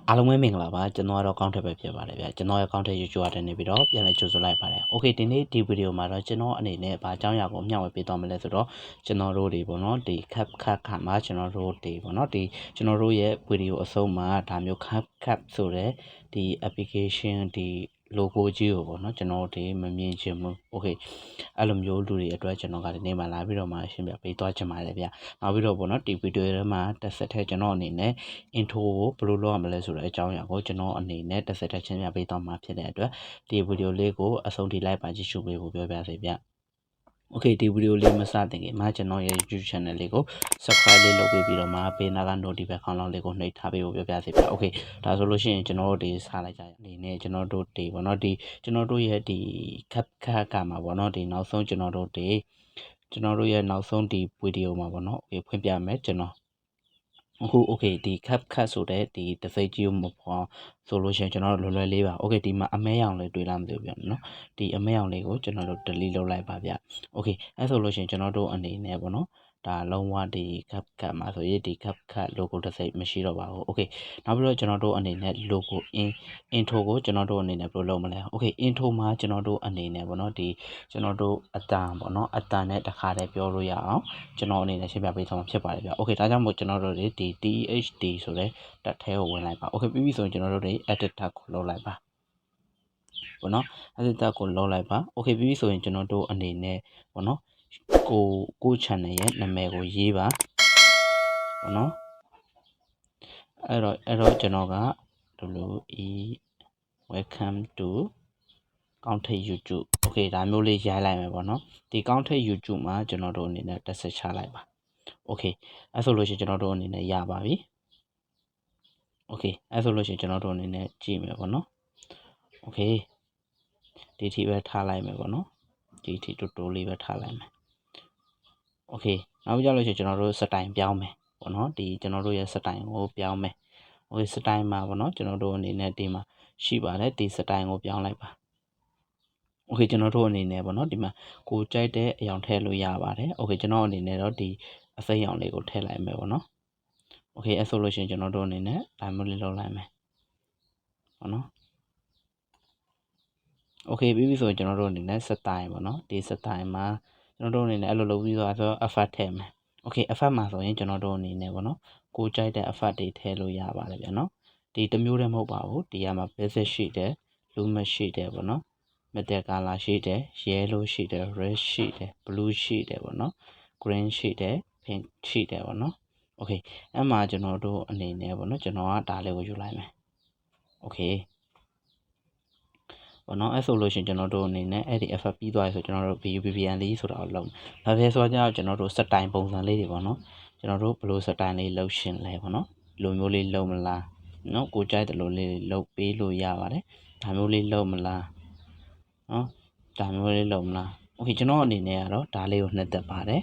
အားလုံးပဲမင်္ဂလာပါကျွန်တော်ကတော့KaungHtetပဲဖြစ်ပါတယ်ဗျာကျွန်တော်ရဲ့KaungHtetYouTubeကနေပြီးတော့ပြန်လည်ကြိုဆိုလိုက်ပါတယ် Okay ဒီနေ့ဒီဗီဒီယိုမှာတော့ကျွန်တော်အနေနဲ့ဗာအကြောင်းအရာကိုမျှဝေပေးသွားမလဲဆိုတော့ကျွန်တော်တို့တွေပေါ့နော်ဒီ CupCut ခါမှာကျွန်တော်တို့တွေပေါ့နော်ဒီကျွန်တော်တို့ရဲ့ဗီဒီယိုအဆုံးမှာဒါမျိုး CupCut ဆိုတဲ့ဒီ application ဒီ logo ကြီးကိုပေါ့နော်ကျွန်တော်တို့မမြင်ချင်ဘူး Okay အဲ့လိုမျိုးလူတွေအတွက်ကျွန်တော်ကဒီနေ့မှလာပြီးတော့မှရှင်းပြပေးသွားချင်ပါတယ်ဗျာနောက်ပြီးတော့ပေါ့နော်ဒီဗီဒီယိုထဲမှာတစ်ဆက်တည်းကျွန်တော်အနေနဲ့ intro ကိုဘယ်လိုလုပ်ရမလဲဆိုတဲ့အကြောင်းအရာကိုကျွန်တော်အနေနဲ့တစ်ဆက်တည်းရှင်းပြပေးသွားမှာဖြစ်တဲ့အတွက်ဒီဗီဒီယိုလေးကိုအဆုံးထိလိုက်ပါကြည့်ရှုပေးဖို့ပြောပြစေဗျာOkay ဒီဗီဒီယိုလေးမစတင်ခင်မှာကျွန်တော်ရဲ့ YouTube channel လေးကို subscribe လေးလုပ်ပေးပြီးတော့မှဘေးနားက notification ခေါင်းလောင်းလေးကိုနှိပ်ထားပေးဖို့ပြောပြစေဗျာ Okay ဒါဆိုလို့ရှိရင်ကျွန်တော်တို့ဒီစလိုက်ကြရအနေနဲ့ကျွန်တော်တို့ဒီပေါ့နော်ဒီကျွန်တော်တို့ရဲ့ဒီ CupCut ကမှာပေါ့နော်ဒီနောက်ဆုံးကျွန်တော်တို့ရဲ့နောက်ဆုံးဒီဗီဒီယိုမှာပေါ့နော် Okay ဖွင့်ပြမယ်ကျွန်တော်အခု Okay ဒီ CupCut ဆိုတဲ့ဒီတစ်စိတ်ကြီးကိုမပေါ်ဆိုလို့ရှိရင်ကျွန်တော်တို့လွယ်လွယ်လေးပါ Okay ဒီမှာအမဲရောင်လေးတွေ့လားမသိဘူးဗျာနော်ဒီအမဲရောင်လေးကိုကျွန်တော်တို့ delete လုပ်လိုက်ပါဗျ Okay အဲ့ဆိုလို့ရှိရင်ကျွန်တော်တို့အနေနဲ့ပေါ့နော်ဒါလုံးဝဒီ CupCut မှာဆိုရင်ဒီ CupCut logo တစ်စိတ်မရှိတော့ပါဘူး Okay နောက်ပြီးတော့ကျွန်တော်တို့အနေနဲ့ logo intro ကိုကျွန်တော်တို့အနေနဲ့ဘယ်လိုလုပ်မလဲ Okay intro မှာကျွန်တော်တို့အနေနဲ့ပေါ့နော်ဒီကျွန်တော်တို့အတန်ပေါ့နော်အတန်နဲ့တစ်ခါတည်းပြောလို့ရအောင်ကျွန်တော်အနေနဲ့ရှင်းပြပေးသွားမှာဖြစ်ပါတယ်ဗျ Okay ဒါကြောင့်မို့ကျွန်တော်တို့ဒီ THD ဆိုတဲ့တက်ထဲကိုဝင်လိုက်ပါ Okay ပြီးပြီဆိုရင်ကျွန်တော်တို့တွေ edit tab ကိုလုပ်လိုက်ပါပေါ့နော် edit tab ကိုလုပ်လိုက်ပါ Okay ပြီးပြီဆိုရင်ကျွန်တော်တို့အနေနဲ့ပေါ့နော်ကို channel ရဲ့နာမည်ကိုရေးပါပေါ့နော်အဲ့တော့ကျွန်တော်က welcome to KaungHtetYouTube Okay ဒါမျိုးလေးရိုက်လိုက်မယ်ပေါ့နော်ဒီ KaungHtetYouTube မှာကျွန်တော်တို့အနေနဲ့တက်ဆက်ချလိုက်ပါ Okay အဲ့ဆိုလို့ရှိရင်ကျွန်တော်တို့အနေနဲ့ရပါပြီ Okay အဲ့ဆိုလို့ရှိရင်ကျွန်တော်တို့အနေနဲ့ကြည့်မယ်ပေါ့နော် Okay ဒီထိပဲထားလိုက်မယ်ပေါ့နော်ဒီထိတိုးလေးပဲထားလိုက်မယ် Okay နောက်ကြလို့ရှိရင်ကျွန်တော်တို့စတိုင်ပြောင်းမယ်ပေါ့နော်ဒီကျွန်တော်တို့ရဲ့စတိုင်ကိုပြောင်းမယ် Okay စတိုင်မှာပေါ့နော်ကျွန်တော်တို့အနေနဲ့ဒီမှာရှိပါတယ်ဒီစတိုင်ကိုပြောင်းလိုက်ပါ Okay ကျွန်တော်တို့အနေနဲ့ပေါ့နော်ဒီမှာကိုကြိုက်တဲ့အရောင်ထည့်လို့ရပါတယ် Okay ကျွန်တော်အနေနဲ့တော့ဒီအစိမ်းရောင်လေးကိုထည့်လိုက်မယ်ပေါ့နော် Okay အဲ့ဆိုလို့ရှိရင်ကျွန်တော်တို့အနေနဲ့ဒါမျိုးလေးလုပ်လိုက်မယ်ပေါ့နော် Okay ပြီးပြီဆိုရင်ကျွန်တော်တို့အနေနဲ့စတိုင်ပေါ့နော်ဒီစတိုင်မှာကျွန်တော်တို့အနေနဲ့အဲ့လိုလုပ်ပြီးတော့ဆို effect ထည့်မယ် Okay effect မှာဆိုရင်ကျွန်တော်တို့အနေနဲ့ပေါ့နော်ကိုကြိုက်တဲ့ effect တွေထည့်လို့ရပါတယ်ဗျာနော်ဒီတစ်မျိုးတည်းမဟုတ်ပါဘူးဒီကမှာ basic ရှိတယ် luminous ရှိတယ်ပေါ့နော် metal color ရှိတယ် yellow ရှိတယ် red ရှိတယ် blue ရှိတယ်ပေါ့နော် green ရှိတယ် pink ရှိတယ်ပေါ့နော် Okay အဲ့မှာကျွန်တော်တို့အနေနဲ့ပေါ့နော်ကျွန်တော်ကဒါလေးကိုယူလိုက်မယ် Okay ပေါ့နော်အဲ့ဆိုလို့ရှိရင်ကျွန်တော်တို့အနေနဲ့အဲ့ဒီ effect ပြီးသွားပြီဆိုကျွန်တော်တို့ VVN လေးဆိုတာကိုလုပ်ဘာဖြစ်ဆိုတော့ကျွန်တော်တို့စတိုင်ပုံစံလေးတွေပေါ့နော်ကျွန်တော်တို့ဘယ်လိုစတိုင်လေးလုပ်ရှင်လဲပေါ့နော်လိုမျိုးလေးလုပ်မလားနော်ကိုကြိုက်တယ်လို့လေးလုပ်ပေးလို့ရပါတယ်ဒါမျိုးလေးလုပ်မလားနော်ဒါမျိုးလေးလုပ်မလား Okay ကျွန်တော်အနေနဲ့ကတော့ဒါလေးကိုနှစ်သက်ပါတယ်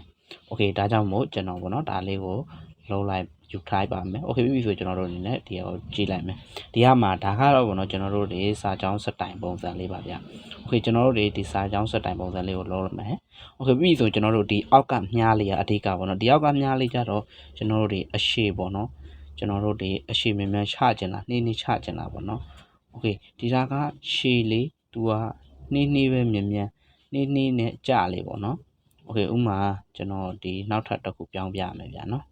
Okay ဒါကြောင့်မို့ကျွန်တော်ပေါ့နော်ဒါလေးကိုလုပ်လိုက်ယူထားပါမယ် Okay ပြီးပြီဆိုကျွန်တော်တို့အနေနဲ့ဒီကိုကြည့်လိုက်မယ်ဒီကမှာဒါကတော့ပေါ့နော်ကျွန်တော်တို့ဒီစာကြောင်းစတိုင်ပုံစံလေးပါဗျ Okay ကျွန်တော်တို့ဒီစာကြောင်းစတိုင်ပုံစံလေးကိုလုပ်လိုက်မယ် Okay ပြီးပြီဆိုကျွန်တော်တို့ဒီအောက်ကမြားလေးကအဓိကပေါ့နော်ဒီအောက်ကမြားလေးကြတော့ကျွန်တော်တို့ဒီအရှိပေါ့နော်ကျွန်တော်တို့ဒီအရှိမြင်မြန်ချကျင်လားနှင်းချကျင်လားပေါ့နော် Okay ဒီကရှည်လေးသူကနှင်းပဲမြင်မြန်နှင်းနဲ့ကြလေးပေါ့နော် Okay ဥမာကျွန်တော်ဒီနောက်ထပ်တစ်ခုပြောင်းပြမယ်ဗျာနော်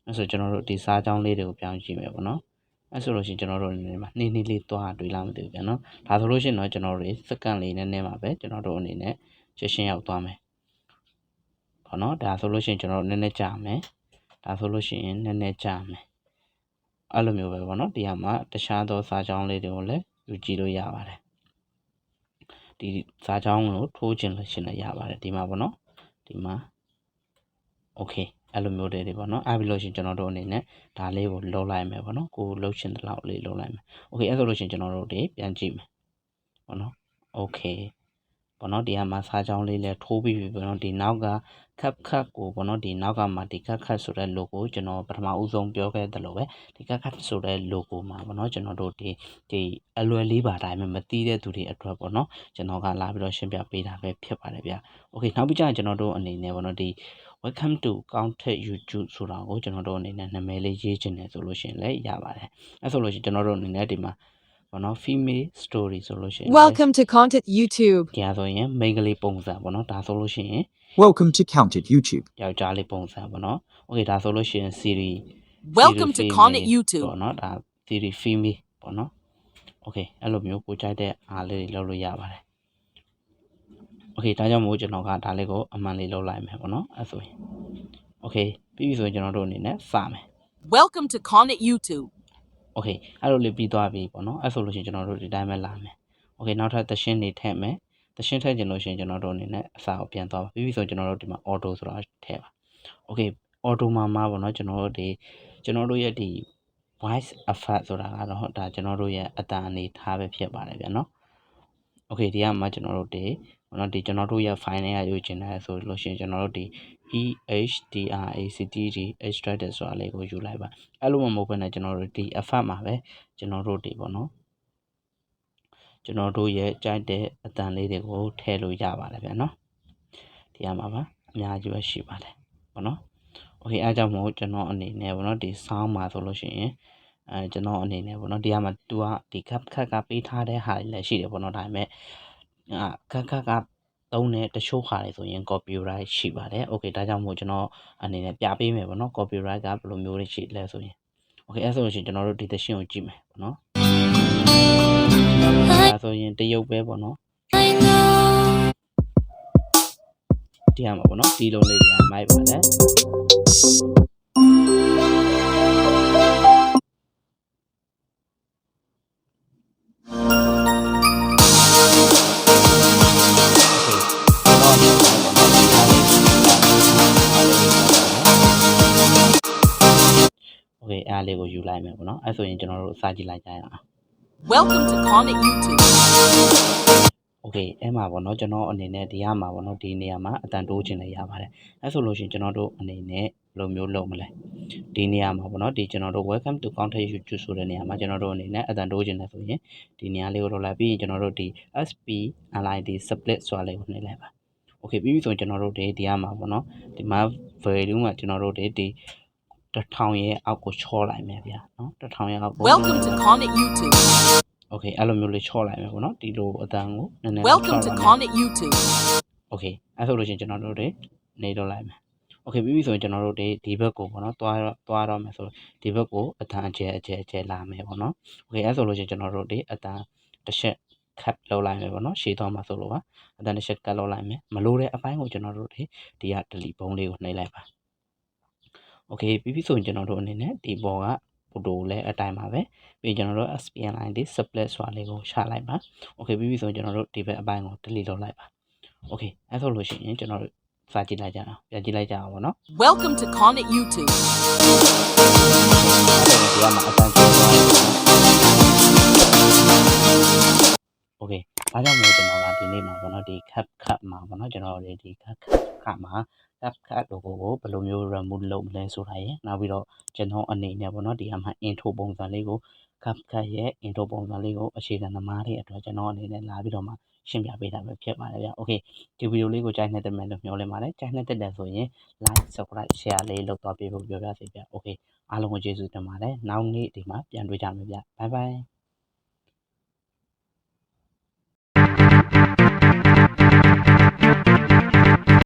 အဲ့ဆိုကျွန်တော်တို့ဒီစားကြောင်းလေးတွေကိုပြောင်းကြည့်မယ်ပေါ့နော်အဲ့ဆိုလို့ရှိရင်ကျွန်တော်တို့အနေနဲ့မှာနှင်းလေးသွားတွေ့လားမသိဘူးဗျာနော်ဒါဆိုလို့ရှိရင်တော့ကျွန်တော်တို့စက္ကန့်လေးနည်းနည်းမှာပဲကျွန်တော်တို့အနေနဲ့ချက်ချင်းရောက်သွားမယ်ပေါ့နော်ဒါဆိုလို့ရှိရင်ကျွန်တော်တို့နည်းနည်းကြာမယ်ဒါဆိုလို့ရှိရင်နည်းနည်းကြာမယ်အဲ့လိုမျိုးပဲပေါ့နော်ဒီမှာတခြားသောစားကြောင်းလေးတွေကိုလည်းယူကြည့်လို့ရပါတယ်ဒီစားကြောင်းကိုထိုးခြင်းလို့ရှင်းလို့ရပါတယ်ဒီမှာပေါ့နော်ဒီမှာ Okay အဲ့လိုမျိုးတွေပေါ့နော်အဲ့ပြီးလို့ရှိရင်ကျွန်တော်တို့အနေနဲ့ဒါလေးကိုလှုပ်လိုက်မယ်ပေါ့နော်ကိုလှုပ်ရှင်တဲ့လောက်လေးလှုပ်လိုက်မယ် Okay အဲ့ဆိုလို့ရှိရင်ကျွန်တော်တို့တွေပြန်ကြည့်မယ်ပေါ့နော် Okay ပေါ့နော်ဒီမှာစားကြောင်းလေးလည်းထိုးပြီးပြီပေါ့နော်ဒီနောက်ကCupCutကိုပေါ့နော်ဒီနောက်ကမှာဒီ CupCut ဆိုတဲ့ logo ကျွန်တော်ပထမဦးဆုံးပြောခဲ့သလိုပဲဒီ CupCut ဆိုတဲ့ logo မှာပေါ့နော်ကျွန်တော်တို့ဒီအလွယ်လေးပါတိုင်းမသိတဲ့သူတွေအတွက်ပေါ့နော်ကျွန်တော်ကလာပြီးတော့ရှင်းပြပေးတာပဲဖြစ်ပါတယ်ဗျာ Okay နောက်ပြီးကျရင်ကျွန်တော်တို့အနေနဲ့ပေါ့နော်ဒီ welcome to KaungHtetYouTube ဆိုတာကိုကျွန်တော်တို့အနေနဲ့နာမည်လေးရေးချင်တယ်ဆိုလို့ရှိရင်လည်းရပါတယ်အဲဆိုလို့ရှိရင်ကျွန်တော်တို့အနေနဲ့ဒီမှာပေါ့နော် female story ဆိုလို့ရှိရင် Welcome to KaungHtetYouTube ဒီဆိုရင် မိန်းကလေးပုံစံပေါ့နော်ဒါဆိုလို့ရှိရင် Welcome to KaungHtetYouTube ယောက်ျားလေးပုံစံပေါ့နော် okay ဒါဆိုလို့ရှိရင် series Welcome to KaungHtetYouTube ပေါ့နော်ဒါ series female ပေါ့နော် okay အဲ့လိုမျိုးကိုကြိုက်တဲ့အားလေးတွေလုပ်လို့ရပါတယ်okay ဒါကြောင့်မို့ကျွန်တော်ကဒါလေးကိုအမှန်လေးလုပ်လိုက်မယ်ပေါ့နော်အဲ့ဆိုရင် okay ပြီးပြီဆိုရင်ကျွန်တော်တို့အနေနဲ့စမယ် Welcome to KaungHtetYouTube okay အဲ့လိုလေးပြီးသွားပြီပေါ့နော်အဲ့ဆိုလို့ရှိရင်ကျွန်တော်တို့ဒီတိုင်းပဲလာမယ် okay နောက်ထပ်သရှင်းနေထည့်မယ်သရှင်းထည့်ကျင်လို့ရှိရင်ကျွန်တော်တို့အနေနဲ့အစာကိုပြန်သွားပါပြီးပြီဆိုရင်ကျွန်တော်တို့ဒီမှာ auto ဆိုတာထည့်ပါ okay auto မှာပေါ့နော်ကျွန်တော်တို့ရဲ့ဒီ voice effect ဆိုတာကတော့ဒါကျွန်တော်တို့ရဲ့အတန်အနေထားပဲဖြစ်ပါတယ်ဗျာနော် okay ဒီကမှာကျွန်တော်တို့ဒီပေါ့နော်ဒီကျွန်တော်တို့ရဲ့ file နဲ့ရွေးချင်တယ်ဆိုလို့ရှိရင်ကျွန်တော်တို့ဒီ extract extracted ဆိုတာလေးကိုယူလိုက်ပါအဲ့လိုမှမဟုတ်ဘဲနဲ့ကျွန်တော်တို့ဒီ effect မှာပဲကျွန်တော်တို့ဒီပေါ့နော်ကျွန်တော်တို့ရဲ့ကြိုက်တဲ့အတန်လေးတွေကိုထည့်လို့ရပါတယ်ဗျာနော်ဒီကမှာပါအများကြီးပဲရှိပါတယ်ပေါ့နော် okay အားကြောင့်မို့ကျွန်တော်အနေနဲ့ပေါ့နော်ဒီ sound မှာဆိုလို့ရှိရင်ကျွန်တော်အနေနဲ့ပေါ့နော်ဒီကမှာသူကဒီ CupCut ကပေးထားတဲ့ဟာတွေလည်းရှိတယ်ပေါ့နော်ဒါပေမဲ့CupCut ကသုံးတဲ့တချို့ဟာတွေဆိုရင် copyright ရှိပါတယ် okay ဒါကြောင့်မို့ကျွန်တော်အနေနဲ့ပြပေးမယ်ပေါ့နော် copyright ကဘယ်လိုမျိုးတွေရှိလဲဆိုရင် okay အဲ့ဆိုလို့ရှိရင်ကျွန်တော်တို့ဒီသရှင်းကိုကြည့်မယ်ပေါ့နော်ဒါဆိုရင်တရုတ်ပဲပေါ့နော်ဒီမှာပေါ့နော်ဒီလုံးလေးတွေမိုက်ပါတယ်okay အားလေးကိုယူလိုက်မယ်ပေါ့နော်အဲ့ဆိုရင်ကျွန်တော်တို့စကြည့်လိုက်ကြရအောင် Welcome to KaungHtetYouTube okay အဲ့မှာပေါ့နော်ကျွန်တော်အနေနဲ့ဒီမှာပေါ့နော်ဒီနေရာမှာအတန်တိုးခြင်းလည်းရပါတယ်အဲ့ဆိုလို့ရှိရင်ကျွန်တော်တို့အနေနဲ့ဘယ်လိုမျိုးလုပ်မလဲဒီနေရာမှာပေါ့နော်ဒီကျွန်တော်တို့ welcome to KaungHtetYouTube ဆိုတဲ့နေရာမှာကျွန်တော်တို့အနေနဲ့အတန်တိုးခြင်းလည်းဆိုရင်ဒီနေရာလေးကိုလုပ်လိုက်ပြီးရင်ကျွန်တော်တို့ဒီ SP LID split ဆိုတာလေးကိုနှိပ်လိုက်ပါ okay ပြီးပြီဆိုရင်ကျွန်တော်တို့ဒီမှာပေါ့နော်ဒီမှာ value မှာကျွန်တော်တို့ဒီ1000ရဲ့အောက်ကိုချောလိုက်မယ်ဗျာနော်1000ရဲ့အောက်ကို Welcome to KaungHtetYouTube okay အဲ့လိုမျိုးလေးချောလိုက်မယ်ပေါ့နော်ဒီလိုအတန်ကိုနည်းနည်း Welcome to KaungHtetYouTube okay အဲ့ဆိုလို့ရှိရင်ကျွန်တော်တို့နေတော့လိုက်မယ် okay ပြီးပြီဆိုရင်ကျွန်တော်တို့ဒီဘက်ကိုပေါ့နော်သွားတော့မယ်ဆိုဒီဘက်ကိုအတန်အကျဲလာမယ်ပေါ့နော် okay အဲ့ဆိုလို့ရှိရင်ကျွန်တော်တို့အတန်တစ်ချက် cut လုပ်လိုက်မယ်ပေါ့နော်ရှည်သွားမှာဆိုလို့ပါအတန်တစ်ချက် cut လုပ်လိုက်မယ်မလိုတဲ့အပိုင်းကိုကျွန်တော်တို့ဒီက delete ပုံးလေးကိုနှိပ်လိုက်ပါ okay ပြီးပြီဆိုရင်ကျွန်တော်တို့အနေနဲ့ဒီပေါ်ကဖိုတိုကိုလည်းအတိုင်းပါပဲပြီးကျွန်တော်တို့ SPLIN ဒီ split ဆိုတာလေးကိုရှာလိုက်ပါ okay ပြီးပြီဆိုရင်ကျွန်တော်တို့ဒီဘက်အပိုင်းကို delete လုပ်လိုက်ပါ okay အဲ့ဆိုလို့ရှိရင်ကျွန်တော်တို့စာကြည့်လိုက်ကြအောင်ပြန်ကြည့်လိုက်ကြအောင်ပေါ့နော် Welcome to KaungHtetYouTube ဒီမှာအတန်းကျသွားတယ် okay အားကြောင့်မို့ကျွန်တော်ကဒီနေ့မှာပေါ့နော်ဒီ CupCut မှာပေါ့နော်ကျွန်တော်တို့ဒီ CupCut မှာ CupCut logo ကိုဘယ်လိုမျိုး remove လုပ်မလဲဆိုတာရယ်နောက်ပြီးတော့ကျွန်တော်အနေနဲ့ပေါ့နော်ဒီမှာ intro ပုံစံလေးကို CupCut ရဲ့ intro ပုံစံလေးကိုအခြေခံသမားတွေအတွက်ကျွန်တော်အနေနဲ့လာပြီးတော့မှရှင်းပြပေးတာပဲဖြစ်ပါတယ်ဗျာ okay ဒီဗီဒီယိုလေးကိုကြိုက်နေတဲ့မယ်လို့မျှော်လင့်ပါတယ်ကြိုက်နေတဲ့တယ်ဆိုရင် like subscribe share လေးလုပ်သွားပေးဖို့ပြောပြစီဗျာ okay အားလုံးကိုကျေးဇူးတင်ပါတယ်နောက်နေ့ဒီမှာပြန်တွေ့ကြမယ်ဗျာ bye bye